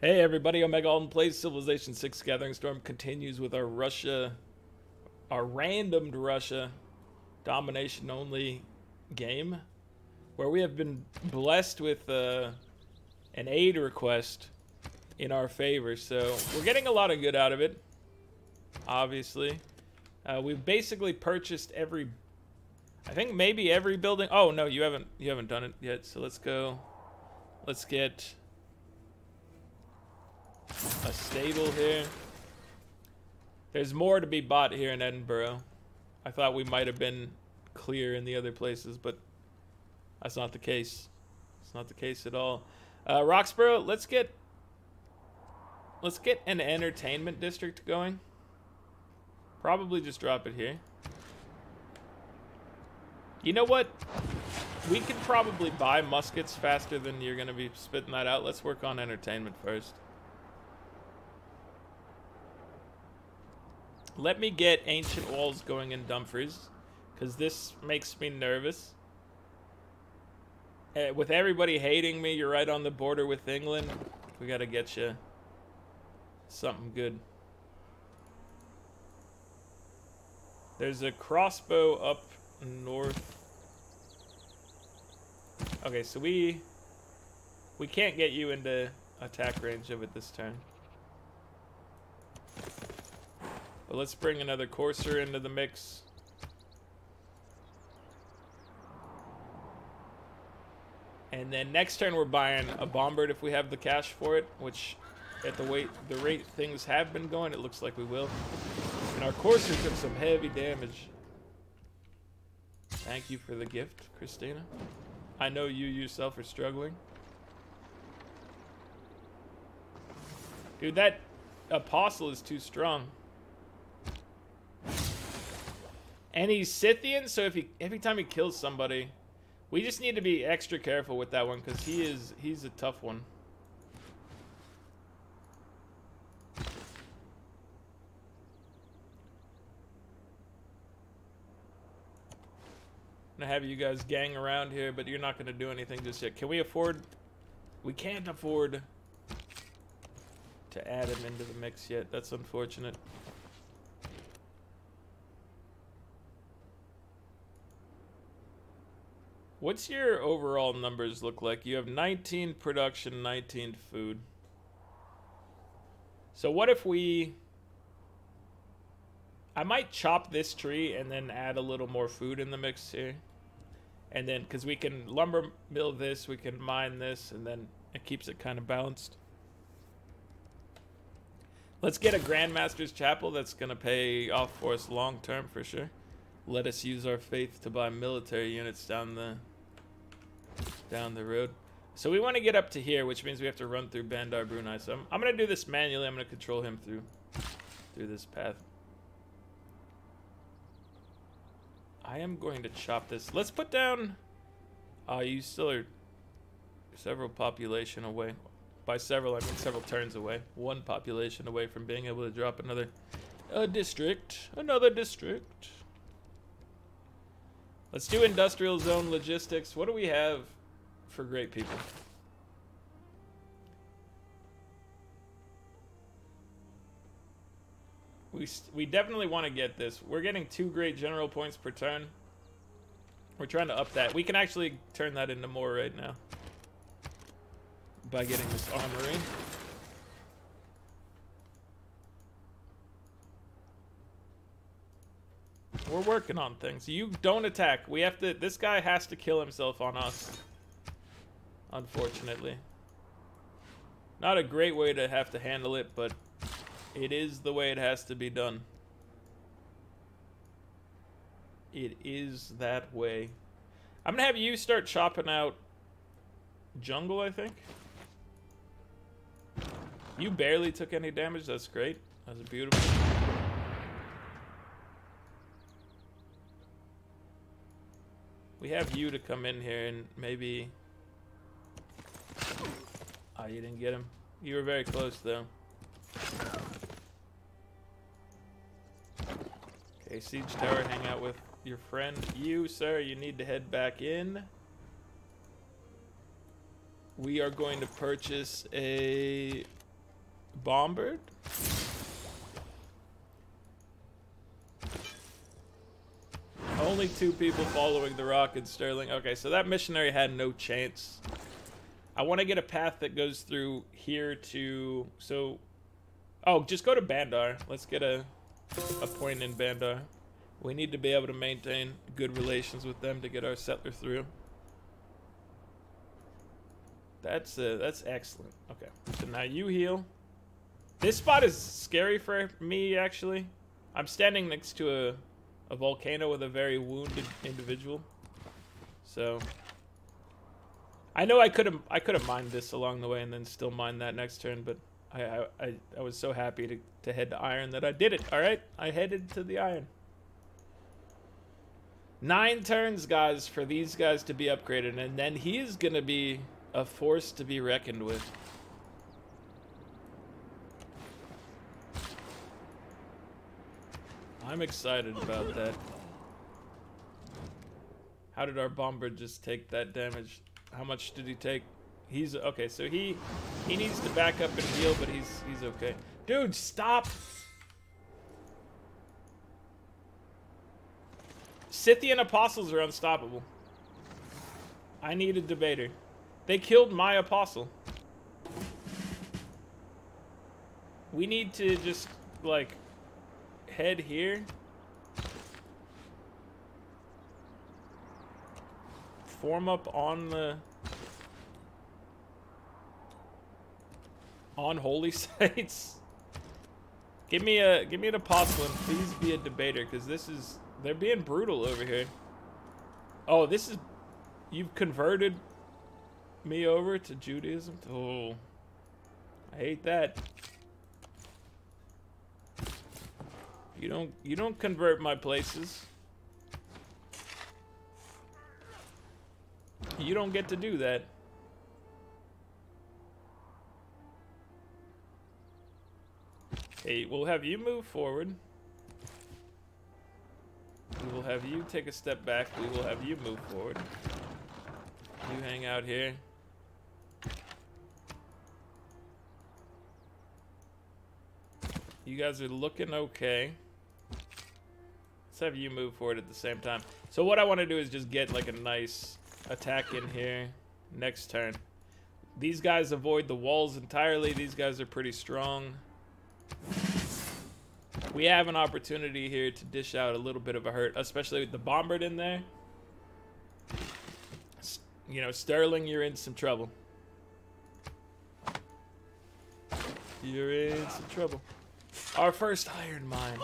Hey everybody, Omega Alden plays Civilization 6 Gathering Storm continues with our randomed Russia domination only game, where we have been blessed with an aid request in our favor, so we're getting a lot of good out of it, obviously. We've basically purchased I think maybe every building. Oh no, you haven't done it yet, so let's go. Let's get a stable here. There's more to be bought here in Edinburgh. I thought we might have been clear in the other places, but that's not the case. It's not the case at all. Roxborough, let's get an entertainment district going. Probably just drop it here. You know what? We could probably buy muskets faster than you're going to be spitting that out. Let's work on entertainment first. Let me get ancient walls going in Dumfries, because this makes me nervous. With everybody hating me, you're right on the border with England. We got to get you something good. There's a crossbow up north. Okay, so we can't get you into attack range of it this turn. But let's bring another courser into the mix. And then next turn we're buying a bombard if we have the cash for it, which at the rate things have been going, it looks like we will. And our courser took some heavy damage. Thank you for the gift, Christina. I know you yourself are struggling. Dude, that apostle is too strong. And he's Scythian, so every time he kills somebody, we just need to be extra careful with that one, because he's a tough one. I'm gonna have you guys gang around here, but you're not gonna do anything just yet. Can we afford? We can't afford to add him into the mix yet. That's unfortunate. What's your overall numbers look like? You have 19 production, 19 food. So what if I might chop this tree and then add a little more food in the mix here. And then, because we can lumber mill this, we can mine this, and then it keeps it kind of balanced. Let's get a Grandmaster's Chapel that's going to pay off for us long term for sure. Let us use our faith to buy military units down the road. So we want to get up to here, which means we have to run through Bandar Brunei. So I'm going to do this manually. I'm going to control him through this path. I am going to chop this. Let's put down... you still are several population away. By several, I mean several turns away. One population away from being able to drop another district. Another district. Let's do industrial zone logistics. What do we have for great people? We definitely want to get this. We're getting 2 great general points per turn. We're trying to up that. We can actually turn that into more right now by getting this armory. We're working on things. You don't attack. We have to. This guy has to kill himself on us. Unfortunately. Not a great way to have to handle it, but it is the way it has to be done. It is that way. I'm gonna have you start chopping out jungle, I think. You barely took any damage. That's great. That's beautiful. We have you to come in here and maybe... Oh, you didn't get him. You were very close, though. Okay, Siege Tower, hang out with your friend. You, sir, you need to head back in. We are going to purchase a Bombard? Only 2 people following the rock in Sterling. Okay, so that missionary had no chance. I want to get a path that goes through here to... So... Oh, just go to Bandar. Let's get a point in Bandar. We need to be able to maintain good relations with them to get our settler through. That's excellent. Okay, so now you heal. This spot is scary for me, actually. I'm standing next to a volcano with a very wounded individual. So I know I could have mined this along the way and then still mined that next turn, but I was so happy to head to iron that I did it. All right, I headed to the iron. 9 turns, guys, for these guys to be upgraded, and then he is gonna be a force to be reckoned with. I'm excited about that. How did our bomber just take that damage? How much did he take? He's okay, so he needs to back up and heal, but he's okay. Dude, stop! Scythian apostles are unstoppable. I need a debater. They killed my apostle. We need to just, like, head here. Form up on the... on holy sites. Give me an apostle and please be a debater, because this is... They're being brutal over here. Oh, this is... You've converted me over to Judaism? Oh. I hate that. You don't convert my places. You don't get to do that. Hey, we'll have you move forward. We will have you take a step back. We will have you move forward. You hang out here. You guys are looking okay. Let's have you move forward at the same time. So what I want to do is just get like a nice attack in here next turn. These guys avoid the walls entirely. These guys are pretty strong. We have an opportunity here to dish out a little bit of a hurt, especially with the bombard in there. You know, Sterling, you're in some trouble. You're in some trouble. Our first iron mine.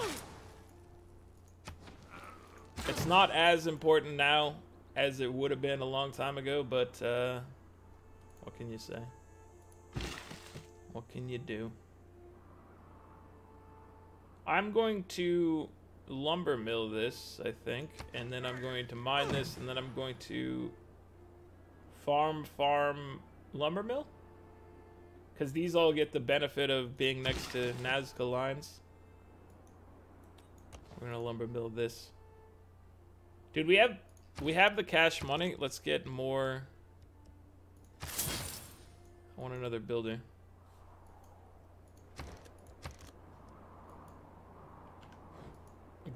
It's not as important now as it would have been a long time ago, but what can you say? What can you do? I'm going to lumber mill this, I think, and then I'm going to mine this, and then I'm going to farm lumber mill? Because these all get the benefit of being next to Nazca lines. We're gonna lumber mill this. Dude, we have the cash money. Let's get more. I want another builder.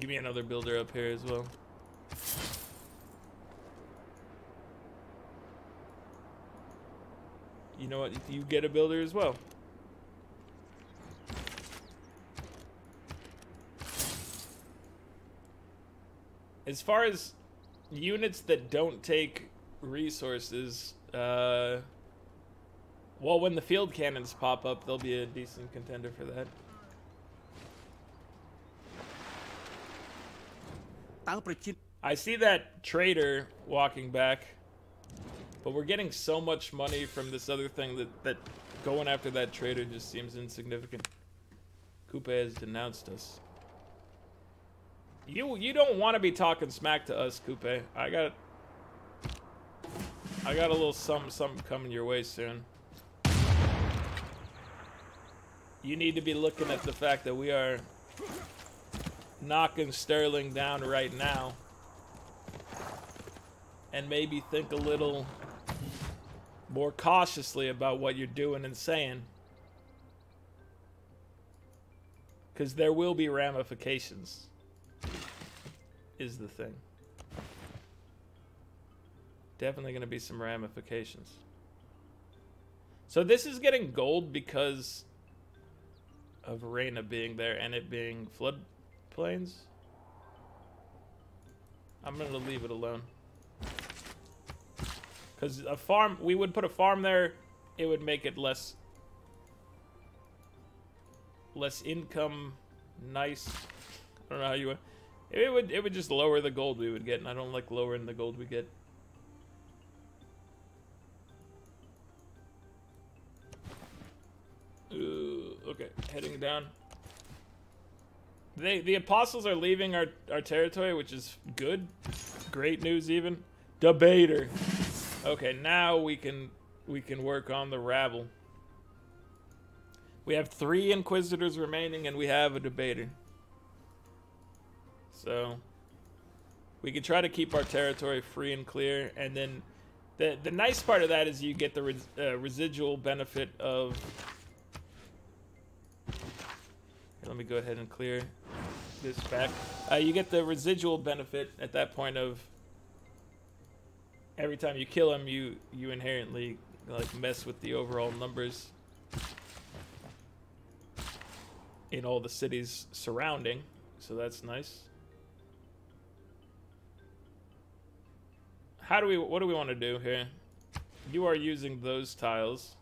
Give me another builder up here as well. You know what? You get a builder as well. As far as units that don't take resources, well, when the field cannons pop up, they'll be a decent contender for that. I see that trader walking back, but we're getting so much money from this other thing that going after that trader just seems insignificant. Coupe has denounced us. You don't want to be talking smack to us, Coupe. I got a little something coming your way soon. You need to be looking at the fact that we are knocking Sterling down right now, and maybe think a little more cautiously about what you're doing and saying. Because there will be ramifications, is the thing. Definitely going to be some ramifications. So this is getting gold because of Reina being there and it being floodplains. I'm going to leave it alone. Because a farm, we would put a farm there, it would make it less income nice. I don't know how you would. It would just lower the gold we would get, and I don't like lowering the gold we get. Okay, heading down. The apostles are leaving our territory, which is good. Great news even. Debater. Okay, now we can work on the rabble. We have 3 inquisitors remaining and we have a debater. So we can try to keep our territory free and clear, and then the nice part of that is you get the residual benefit of. Here, let me go ahead and clear this back. You get the residual benefit at that point of every time you kill him, you inherently like mess with the overall numbers in all the cities surrounding, so that's nice. What do we want to do here? You are using those tiles.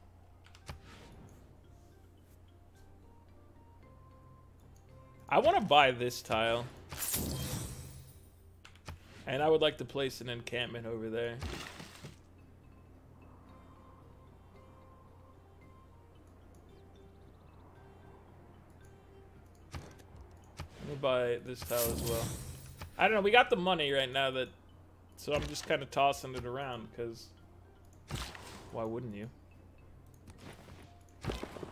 I want to buy this tile. And I would like to place an encampment over there. Let me buy this tile as well. I don't know, we got the money right now, so I'm just kind of tossing it around because why wouldn't you?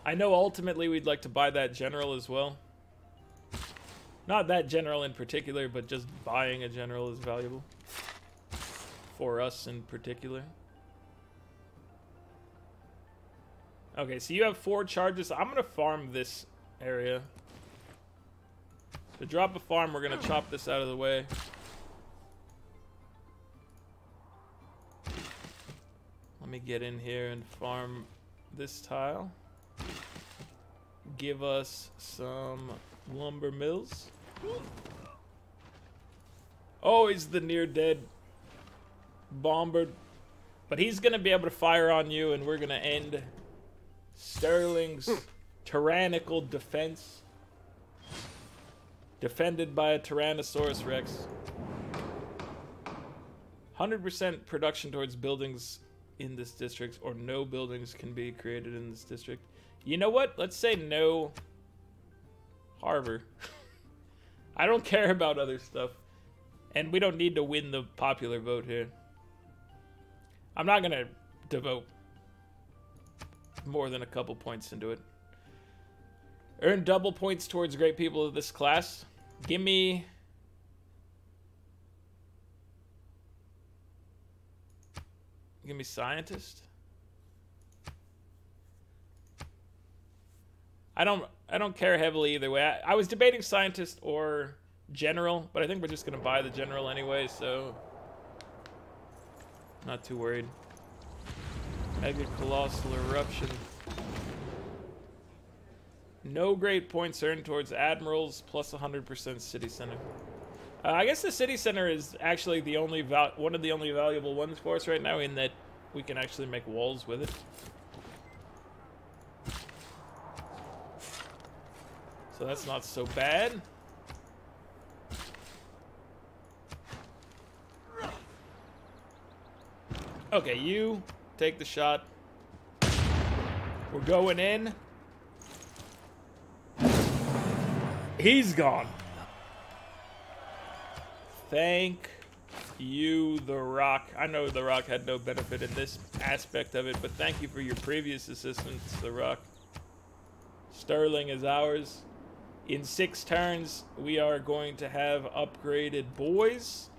I know ultimately we'd like to buy that general as well. Not that general in particular, but just buying a general is valuable. For us in particular. Okay, so you have 4 charges. I'm going to farm this area. To drop a farm, we're going to chop this out of the way. Let me get in here and farm this tile. Give us some lumber mills. Oh, he's the near dead bomber. But he's going to be able to fire on you, and we're going to end Sterling's tyrannical defense. Defended by a Tyrannosaurus Rex. 100% production towards buildings in this district, or no buildings can be created in this district. You know what? Let's say no harbor. I don't care about other stuff. And we don't need to win the popular vote here. I'm not going to devote more than a couple points into it. Earn double points towards great people of this class. Give me... scientist. I don't care heavily either way. I was debating scientist or general, but I think we're just gonna buy the general anyway, so not too worried. Mega Colossal Eruption. No great points earned towards admirals, plus 100% city center. I guess the city center is actually the only one of the only valuable ones for us right now, in that we can actually make walls with it. So that's not so bad. Okay, you take the shot. We're going in. He's gone. Thank you, The Rock. I know The Rock had no benefit in this aspect of it, but thank you for your previous assistance, The Rock. Sterling is ours. In 6 turns, we are going to have upgraded boys.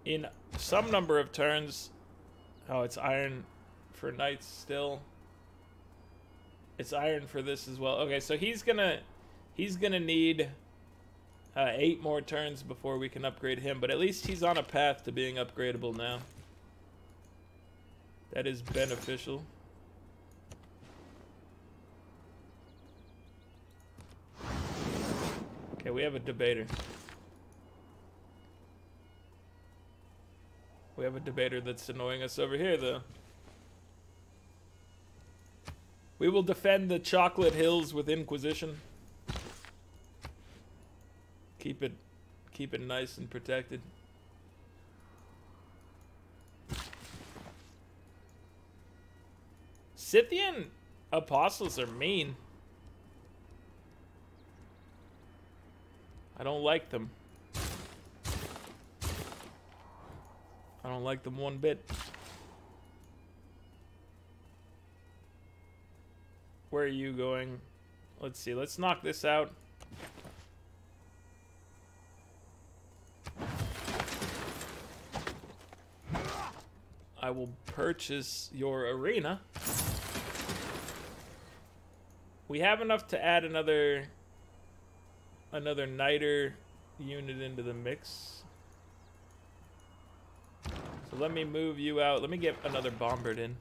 In some number of turns... Oh, it's iron for knights still. It's iron for this as well. Okay, so he's gonna need 8 more turns before we can upgrade him, but at least he's on a path to being upgradable now. That is beneficial. Okay, we have a debater. We have a debater that's annoying us over here, though. We will defend the Chocolate Hills with Inquisition. Keep it nice and protected. Scythian apostles are mean. I don't like them. I don't like them one bit. Where are you going? Let's see. Let's knock this out. I will purchase your arena. We have enough to add another Niter unit into the mix. So let me move you out. Let me get another Bombard in.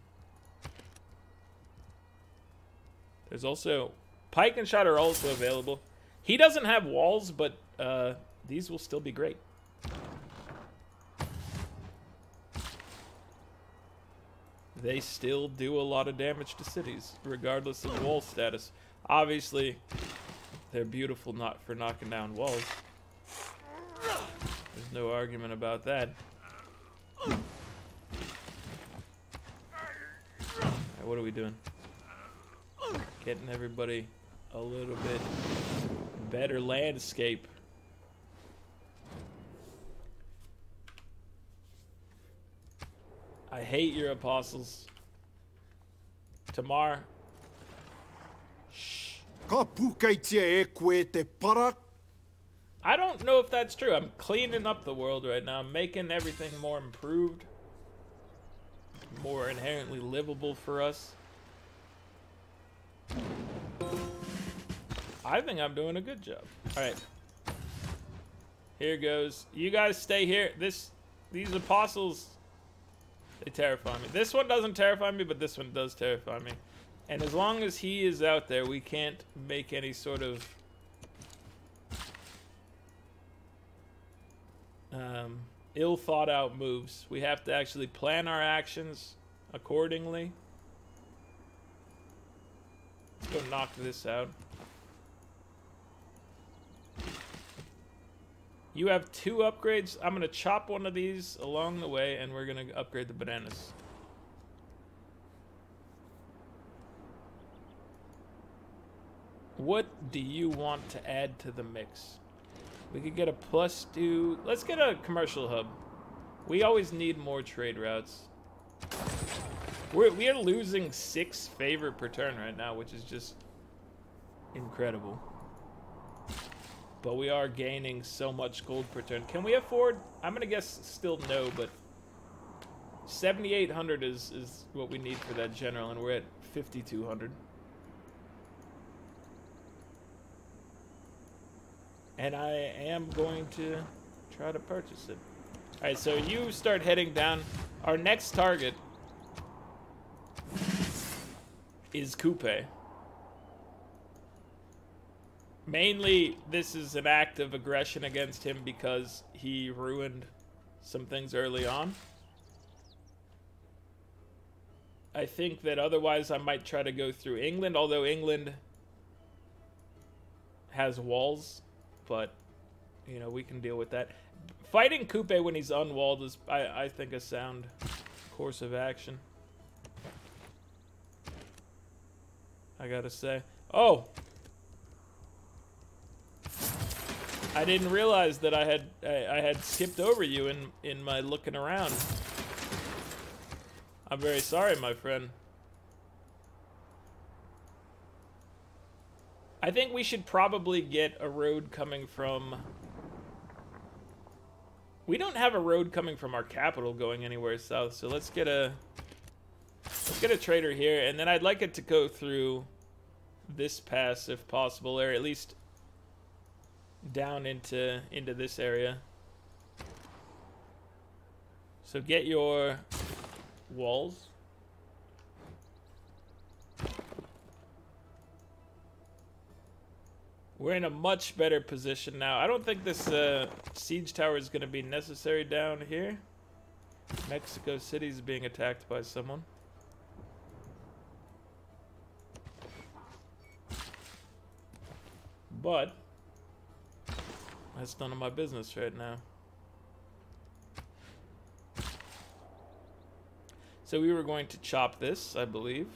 There's also Pike and Shot are also available. He doesn't have walls, but these will still be great. They still do a lot of damage to cities, regardless of wall status. Obviously, they're beautiful not for knocking down walls. There's no argument about that. Alright, what are we doing? Getting everybody a little bit better landscape. I hate your apostles. Tamar. Shh. I don't know if that's true. I'm cleaning up the world right now. I'm making everything more improved. More inherently livable for us. I think I'm doing a good job. Alright. Here goes. You guys stay here. These apostles, they terrify me. This one doesn't terrify me, but this one does terrify me. And as long as he is out there, we can't make any sort of ill thought out moves. We have to actually plan our actions accordingly. Let's go knock this out. You have 2 upgrades. I'm going to chop one of these along the way, and we're going to upgrade the bananas. What do you want to add to the mix? We could get a +2. Let's get a commercial hub. We always need more trade routes. We are losing 6 favor per turn right now, which is just incredible. But we are gaining so much gold per turn. Can we afford? I'm gonna guess still no, but 7,800 is what we need for that general, and we're at 5,200. And I am going to try to purchase it. All right, so you start heading down. Our next target is Coupe. Mainly, this is an act of aggression against him because he ruined some things early on. I think that otherwise I might try to go through England, although England has walls, but, you know, we can deal with that. Fighting Coupe when he's unwalled is, I think, a sound course of action. I gotta say. Oh! I didn't realize that I had skipped over you in my looking around. I'm very sorry, my friend. I think we should probably get a road coming from... We don't have a road coming from our capital going anywhere south, so let's get a trader here, and then I'd like it to go through this pass if possible, or at least down into this area. So get your walls. We're in a much better position now. I don't think this siege tower is going to be necessary down here. Mexico City's being attacked by someone. But that's none of my business right now. So we were going to chop this, I believe.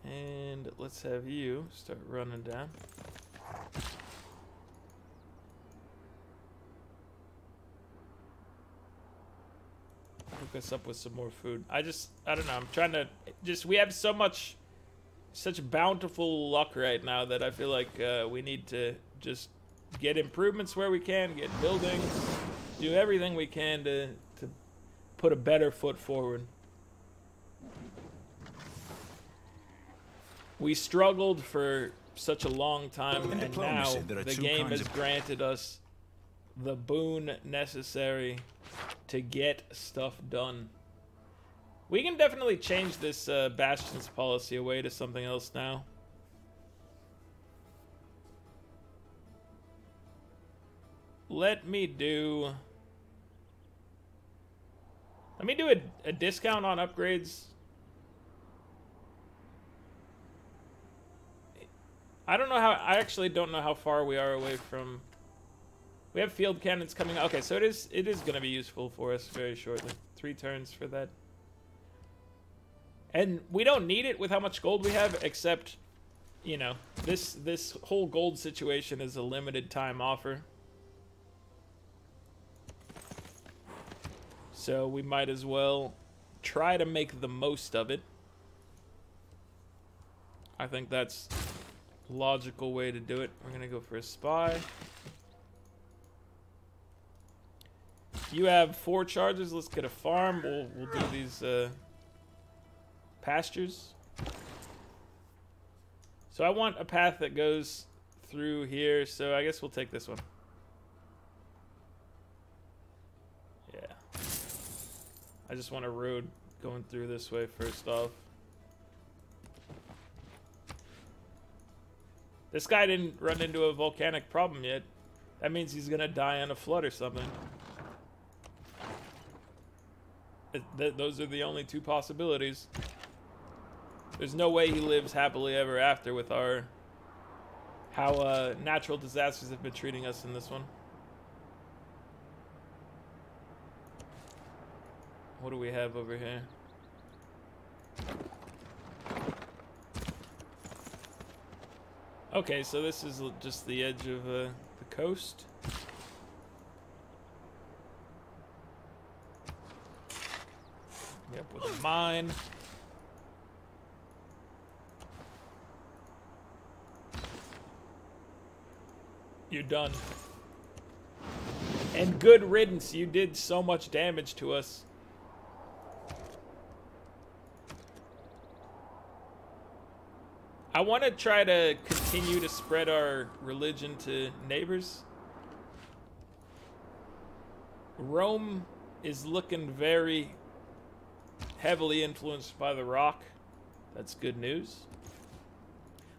And let's have you start running down. Hook us up with some more food. I don't know. I'm trying to we have such bountiful luck right now that I feel like we need to just get improvements where we can, get buildings, do everything we can to put a better foot forward. We struggled for such a long time, and now the game has granted us the boon necessary to get stuff done. We can definitely change this Bastions policy away to something else now. Let me do a discount on upgrades. I actually don't know how far we are away from. We have field cannons coming. Okay, so it is going to be useful for us very shortly. 3 turns for that. And we don't need it with how much gold we have, except, you know, this whole gold situation is a limited time offer. So we might as well try to make the most of it. I think that's a logical way to do it. We're going to go for a spy. You have 4 charges. Let's get a farm. We'll do these pastures. So I want a path that goes through here, so I guess we'll take this one. Yeah. I just want a road going through this way first off. This guy didn't run into a volcanic problem yet. That means he's gonna die on a flood or something. Those are the only 2 possibilities. There's no way he lives happily ever after with how natural disasters have been treating us in this one. What do we have over here? Okay, so this is just the edge of the coast. Yep, with a mine. You're done. And good riddance, you did so much damage to us. I want to try to continue to spread our religion to neighbors. Rome is looking very heavily influenced by the Rock. That's good news.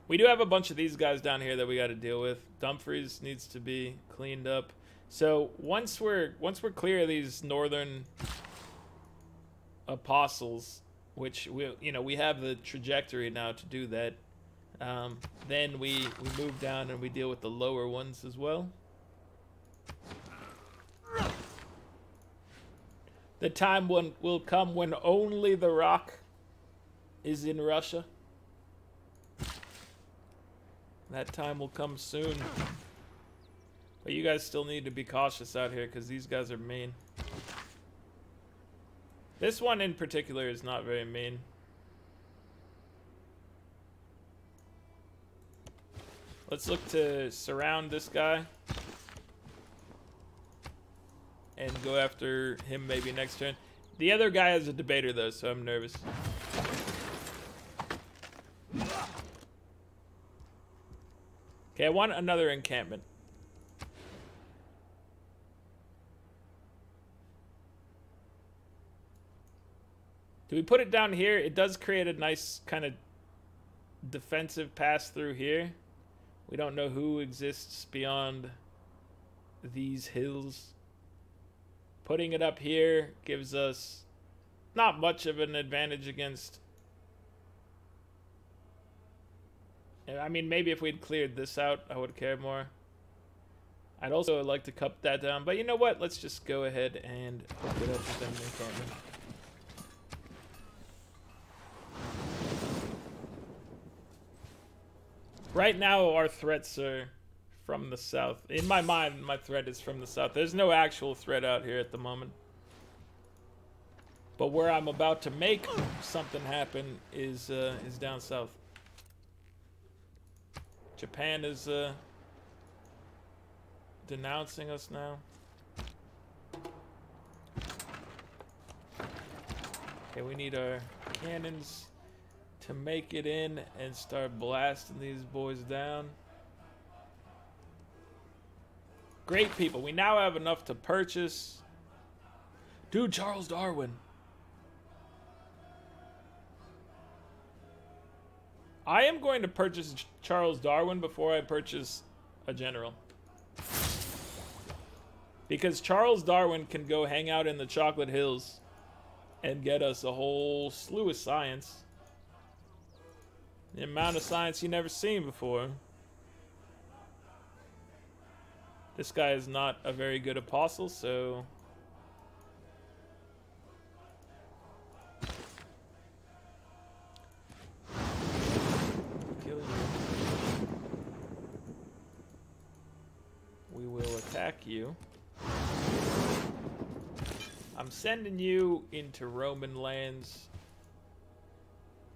We do have a bunch of these guys down here that we got to deal with. Dumfries needs to be cleaned up. So once we're clear of these northern apostles, which we have the trajectory now to do that. Then we move down and we deal with the lower ones as well. The time will come when only the Rock is in Russia. That time will come soon. But you guys still need to be cautious out here because these guys are mean. This one in particular is not very mean. Let's look to surround this guy. And go after him maybe next turn. The other guy is a debater, though, so I'm nervous. Okay, I want another encampment. Do we put it down here? It does create a nice kind of defensive pass through here. We don't know who exists beyond these hills. Putting it up here gives us not much of an advantage against... I mean, maybe if we'd cleared this out, I would care more. I'd also like to cut that down, but you know what? Let's just go ahead and hook it up with an encampment. Right now, our threats are from the south. In my mind, my threat is from the south. There's no actual threat out here at the moment. But where I'm about to make something happen is down south. Japan is denouncing us now. Okay, we need our cannons to make it in and start blasting these boys down. Great people. We now have enough to purchase. Dude, Charles Darwin. I am going to purchase Charles Darwin before I purchase a general. Because Charles Darwin can go hang out in the Chocolate Hills and get us a whole slew of science. The amount of science you never seen before. This guy is not a very good apostle, so... kill you. We will attack you. I'm sending you into Roman lands.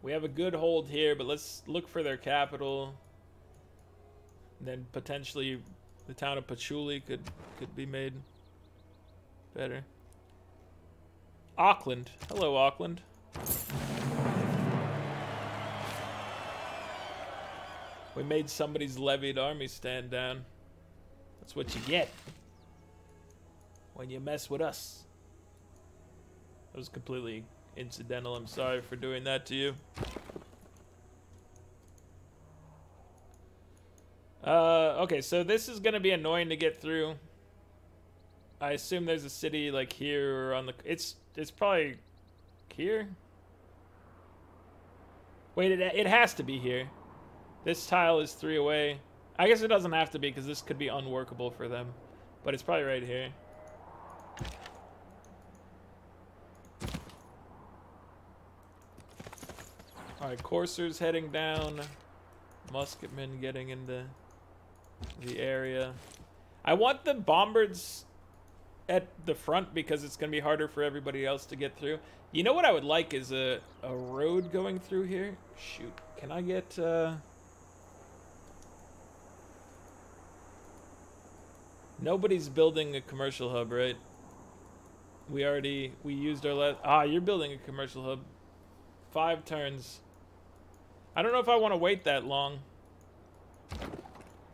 We have a good hold here, but let's look for their capital. And then potentially the town of Patchouli could be made better. Auckland. Hello, Auckland. We made somebody's levied army stand down. That's what you get when you mess with us. That was completely incidental. I'm sorry for doing that to you. Okay, so this is gonna be annoying to get through. I assume there's a city like here or on the... It's probably here? Wait, it has to be here. This tile is 3 away. I guess it doesn't have to be because this could be unworkable for them. But it's probably right here. Alright, coursers heading down. Musketmen getting into the area. I want the bombards at the front because it's going to be harder for everybody else to get through. You know what I would like is a road going through here. Shoot. Can I get... Nobody's building a commercial hub, right? We used our last... Ah, you're building a commercial hub. 5 turns. I don't know if I want to wait that long.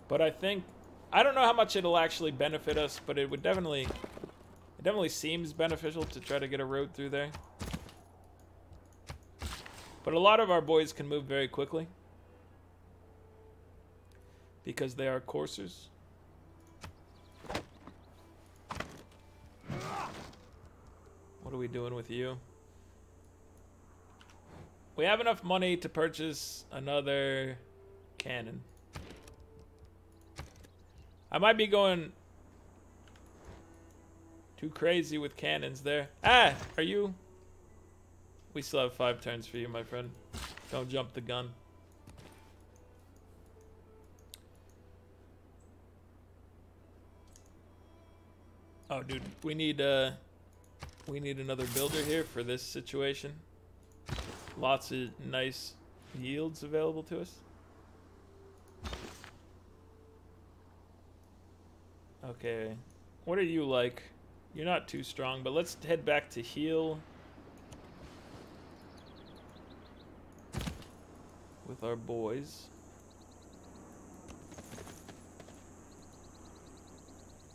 But I think... I don't know how much it'll actually benefit us, but it would definitely... It definitely seems beneficial to try to get a road through there. But a lot of our boys can move very quickly. Because they are coursers. What are we doing with you? We have enough money to purchase another cannon. I might be going too crazy with cannons there. Ah! Are you? We still have 5 turns for you, my friend. Don't jump the gun. Oh, dude, we need another builder here for this situation. Lots of nice yields available to us. Okay, what are you like? You're not too strong, but let's head back to heal with our boys.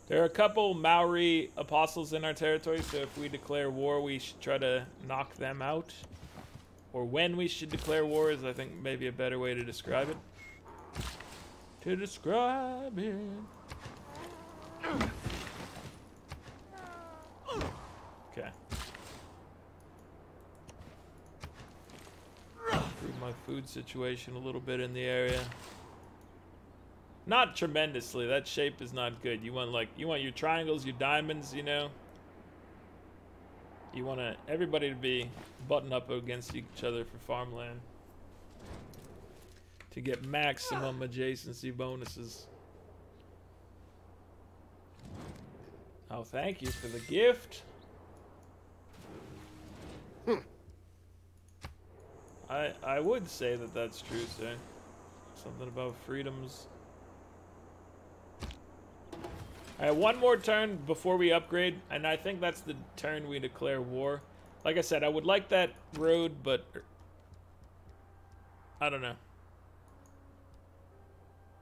There are a couple Maori apostles in our territory, so if we declare war, we should try to knock them out. Or when we should declare war is, I think, maybe a better way to describe it. To describe it. Okay. Improve my food situation a little bit in the area. Not tremendously. That shape is not good. You want your triangles, your diamonds, you know. You want everybody to be buttoned up against each other for farmland to get maximum adjacency bonuses. Oh, thank you for the gift. I would say that that's true, sir. Something about freedoms. Alright, one more turn before we upgrade, and I think that's the turn we declare war. Like I said, I would like that road, but I don't know.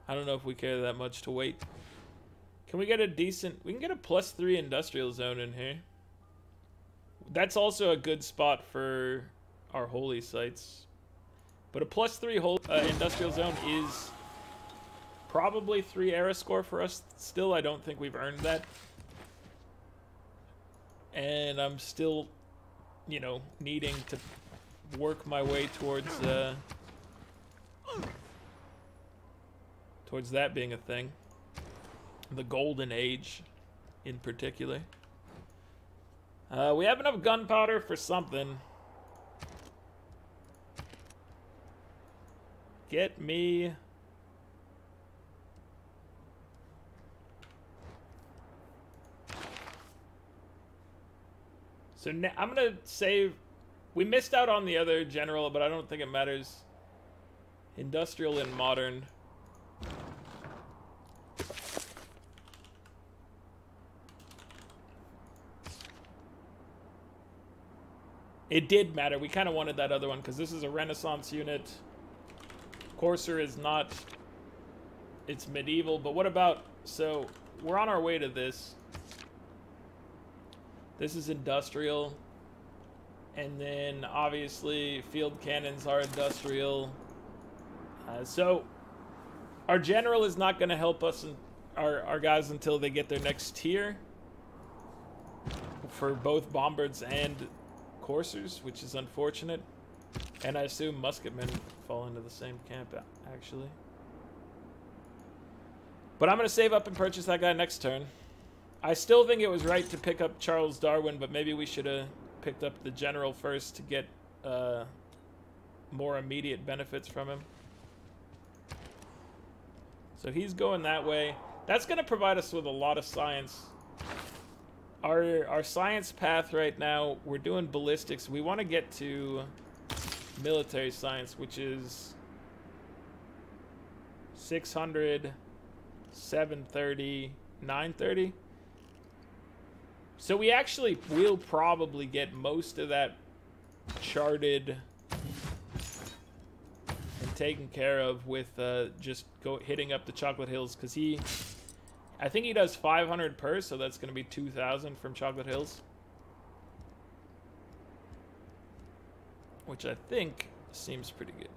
I don't know if we care that much to wait. Can we get a decent... We can get a +3 industrial zone in here. That's also a good spot for our holy sites. But a +3 industrial zone is... probably 3 era score for us. Still, I don't think we've earned that. And I'm still, you know, needing to work my way towards that being a thing. The golden age, in particular. We have enough gunpowder for something. Get me... So I'm going to save... We missed out on the other general, but I don't think it matters. Industrial and modern. It did matter. We kind of wanted that other one, because this is a Renaissance unit. Courser is not... It's medieval, but what about... So, we're on our way to this. This is industrial. And then, obviously, field cannons are industrial. So, our general is not going to help us, our guys, until they get their next tier. For both bombards and coursers, which is unfortunate. And I assume musketmen fall into the same camp, actually. But I'm going to save up and purchase that guy next turn. I still think it was right to pick up Charles Darwin, but maybe we should have picked up the general first to get more immediate benefits from him. So he's going that way. That's going to provide us with a lot of science. Our science path right now, we're doing ballistics. We want to get to military science, which is 600, 730, 930. So we actually will probably get most of that charted and taken care of with just hitting up the Chocolate Hills, because I think he does 500 per, so that's going to be 2,000 from Chocolate Hills, which I think seems pretty good.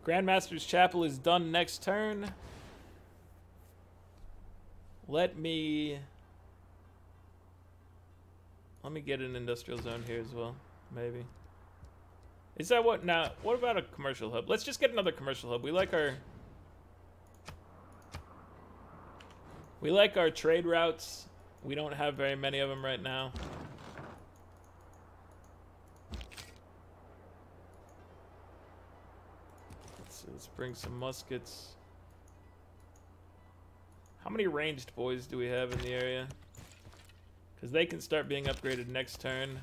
Grandmaster's Chapel is done next turn. Let me get an industrial zone here as well, maybe. Is that what? Now, what about a commercial hub? Let's just get another commercial hub. We like our trade routes. We don't have very many of them right now. Let's bring some muskets. How many ranged boys do we have in the area? Because they can start being upgraded next turn.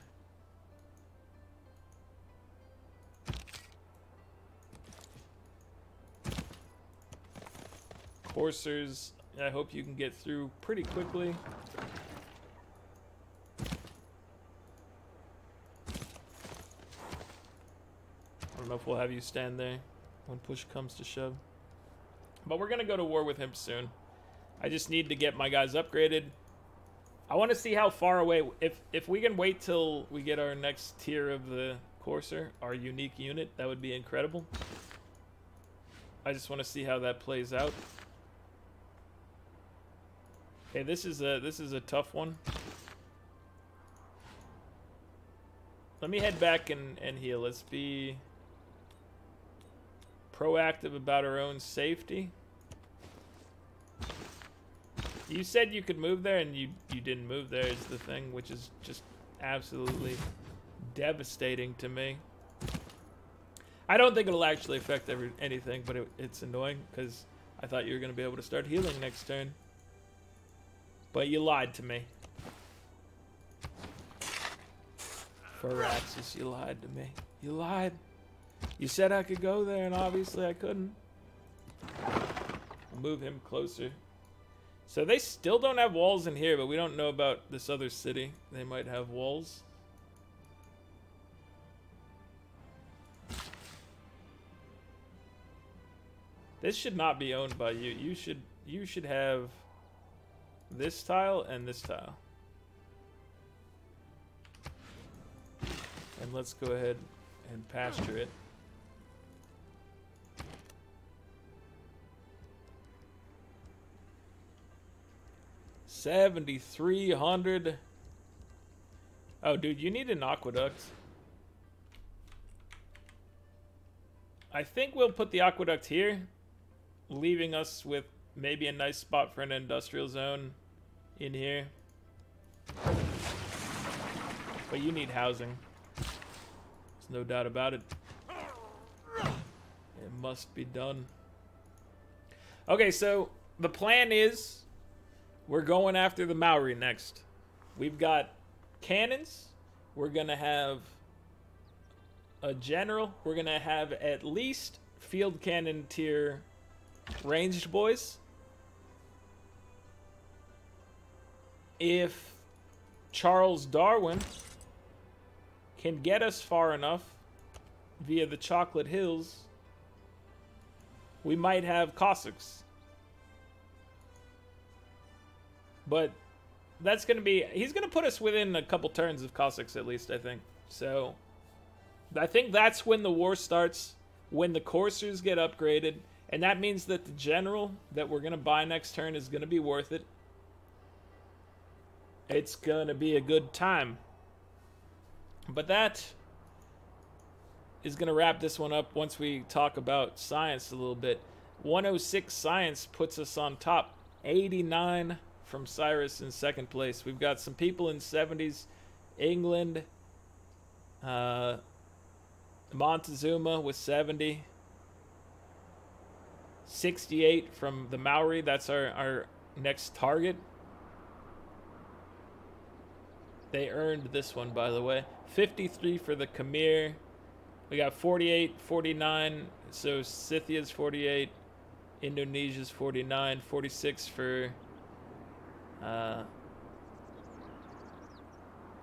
Coursers, I hope you can get through pretty quickly. I don't know if we'll have you stand there. when push comes to shove. But we're going to go to war with him soon. I just need to get my guys upgraded. I want to see how far away... If we can wait till we get our next tier of the Courser, our unique unit, that would be incredible. I just want to see how that plays out. Okay, this is a tough one. Let me head back and heal. Let's be proactive about our own safety. You said you could move there, and you didn't move there is the thing, which is just absolutely devastating to me. I don't think it'll actually affect anything, but it's annoying because I thought you were going to be able to start healing next turn. But you lied to me. Firaxis, you lied to me. You lied. You said I could go there, and obviously I couldn't. I'll move him closer. So they still don't have walls in here, but we don't know about this other city. They might have walls. This should not be owned by you. You should have this tile and this tile. And let's go ahead and pasture it. $7,300. Oh, dude, you need an aqueduct. I think we'll put the aqueduct here, leaving us with maybe a nice spot for an industrial zone in here. But you need housing. There's no doubt about it. It must be done. Okay, so the plan is we're going after the Maori next. We've got cannons. We're going to have a general. We're going to have at least field cannon tier ranged boys. If Charles Darwin can get us far enough via the Chocolate Hills, we might have Cossacks. But that's going to be... He's going to put us within a couple turns of Cossacks at least, I think. So I think that's when the war starts, when the coursers get upgraded. And that means that the general that we're going to buy next turn is going to be worth it. It's going to be a good time. But that is going to wrap this one up once we talk about science a little bit. 106 science puts us on top. 89 from Cyrus in second place. We've got some people in 70s. England. Montezuma with 70. 68 from the Maori. That's our next target. They earned this one, by the way. 53 for the Khmer. We got 48, 49. So Scythia's 48. Indonesia's 49. 46 for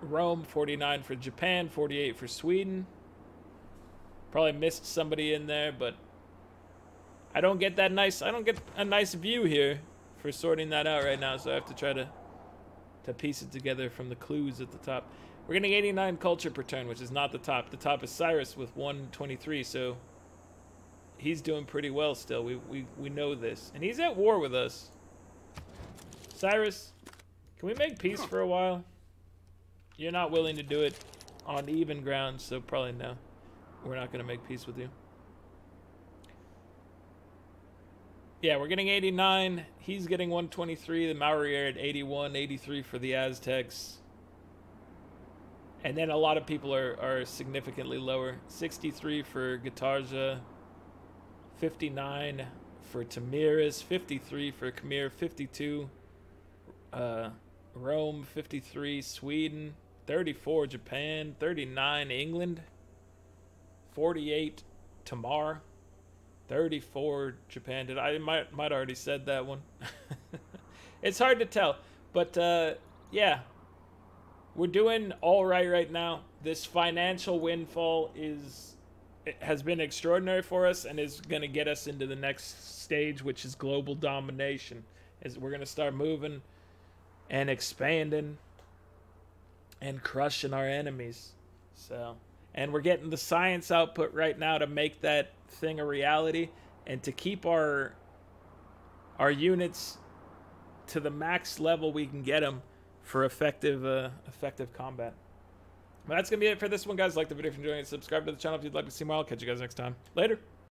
Rome. 49 for Japan. 48 for Sweden. Probably missed somebody in there, but I don't get that nice. I don't get a nice view here for sorting that out right now, so I have to try to piece it together from the clues at the top. We're getting 89 culture per turn, which is not the top. The top is Cyrus with 123, so he's doing pretty well still. We know this. And he's at war with us. Cyrus, can we make peace for a while? You're not willing to do it on even ground, so probably no. We're not going to make peace with you. Yeah, we're getting 89. He's getting 123. The Maori are at 81, 83 for the Aztecs. And then a lot of people are significantly lower. 63 for Guitarja. 59 for Tamiris. 53 for Khmer. 52 Rome. 53 Sweden. 34 Japan. 39 England. 48 Tamar. 34 Japan. Did I might already said that one. It's hard to tell, but yeah, we're doing all right now. This financial windfall is has been extraordinary for us and is going to get us into the next stage, which is global domination. Is we're going to start moving and expanding and crushing our enemies. So, and we're getting the science output right now to make that thing a reality and to keep our units to the max level we can get them for effective combat. But that's going to be it for this one, guys. Like the video if you're enjoying it. Subscribe to the channel if you'd like to see more. I'll catch you guys next time. Later.